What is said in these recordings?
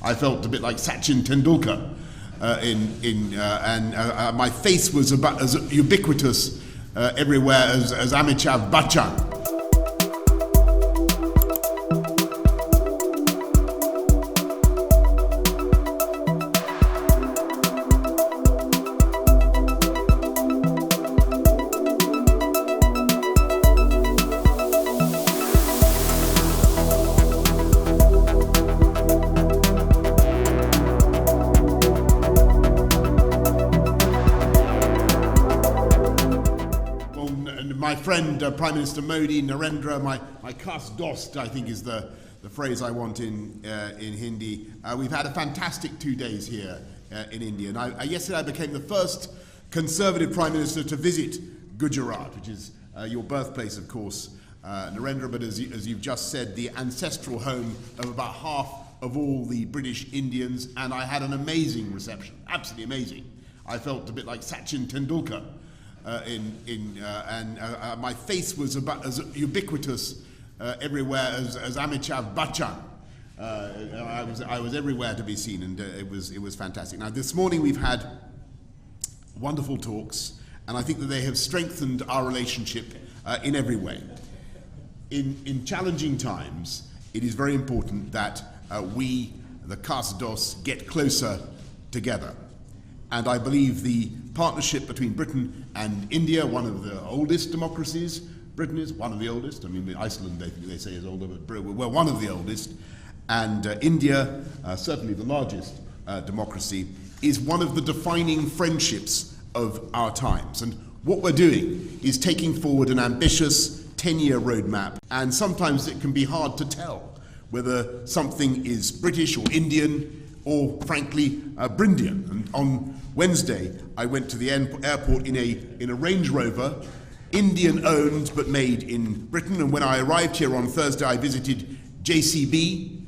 I felt a bit like Sachin Tendulkar, and my face was about as ubiquitous everywhere as Amitabh Bachchan. My friend, Prime Minister Modi, Narendra, my Khas Dost, I think is the phrase I want in Hindi. We've had a fantastic 2 days here in India. And yesterday I became the first Conservative Prime Minister to visit Gujarat, which is your birthplace, of course, Narendra, but as you've just said, the ancestral home of about half of all the British Indians, and I had an amazing reception, absolutely amazing. I felt a bit like Sachin Tendulkar. My face was about as ubiquitous everywhere as Amitabh Bachchan. I was everywhere to be seen, and it was fantastic. Now, this morning we've had wonderful talks, and I think that they have strengthened our relationship in every way. In challenging times, it is very important that we, the Khas Dost, get closer together. And I believe the partnership between Britain and India, one of the oldest democracies, Britain is one of the oldest, I mean Iceland they say is older, but we're one of the oldest, and India, certainly the largest democracy, is one of the defining friendships of our times. And what we're doing is taking forward an ambitious 10-year roadmap, and sometimes it can be hard to tell whether something is British or Indian, or frankly, Brindian. And on Wednesday, I went to the airport in a Range Rover, Indian-owned but made in Britain. And when I arrived here on Thursday, I visited JCB,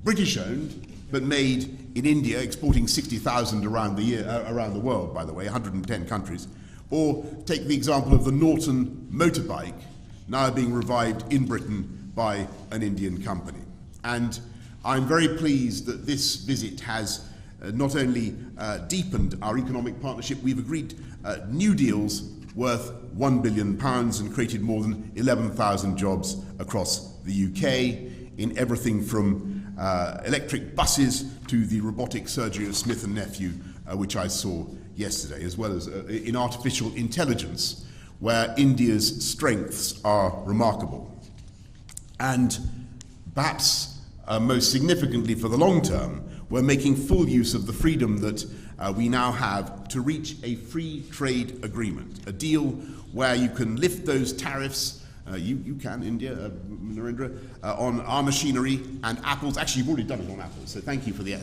British-owned but made in India, exporting 60,000 around the world, by the way, 110 countries. Or take the example of the Norton motorbike, now being revived in Britain by an Indian company. And I'm very pleased that this visit has not only deepened our economic partnership, we've agreed new deals worth £1 billion and created more than 11,000 jobs across the UK in everything from electric buses to the robotic surgery of Smith & Nephew, which I saw yesterday, as well as in artificial intelligence, where India's strengths are remarkable. And perhaps most significantly for the long term, we're making full use of the freedom that we now have to reach a free trade agreement, a deal where you can lift those tariffs, you can, India, Narendra, on our machinery and apples. Actually, you've already done it on apples, so thank you for the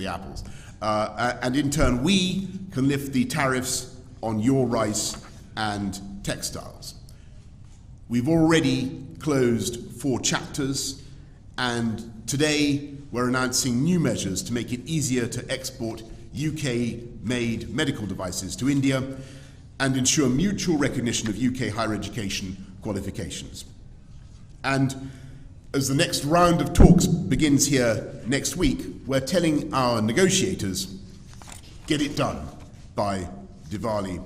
apples. And in turn, we can lift the tariffs on your rice and textiles. We've already closed 4 chapters, and today we're announcing new measures to make it easier to export UK-made medical devices to India and ensure mutual recognition of UK higher education qualifications. And as the next round of talks begins here next week, we're telling our negotiators, get it done by Diwali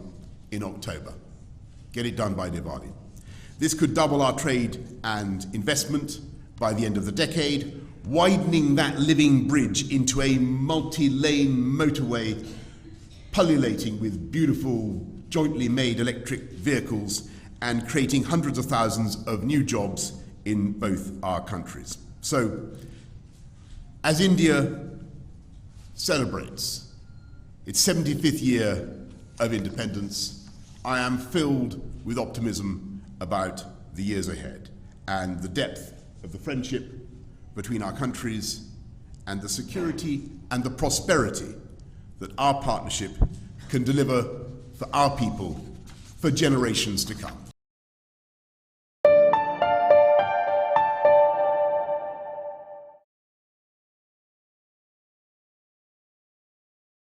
in October. Get it done by Diwali. This could double our trade and investment by the end of the decade, widening that living bridge into a multi-lane motorway pullulating with beautiful jointly made electric vehicles and creating hundreds of thousands of new jobs in both our countries. So, as India celebrates its 75th year of independence, I am filled with optimism about the years ahead and the depth of the friendship between our countries and the security and the prosperity that our partnership can deliver for our people for generations to come.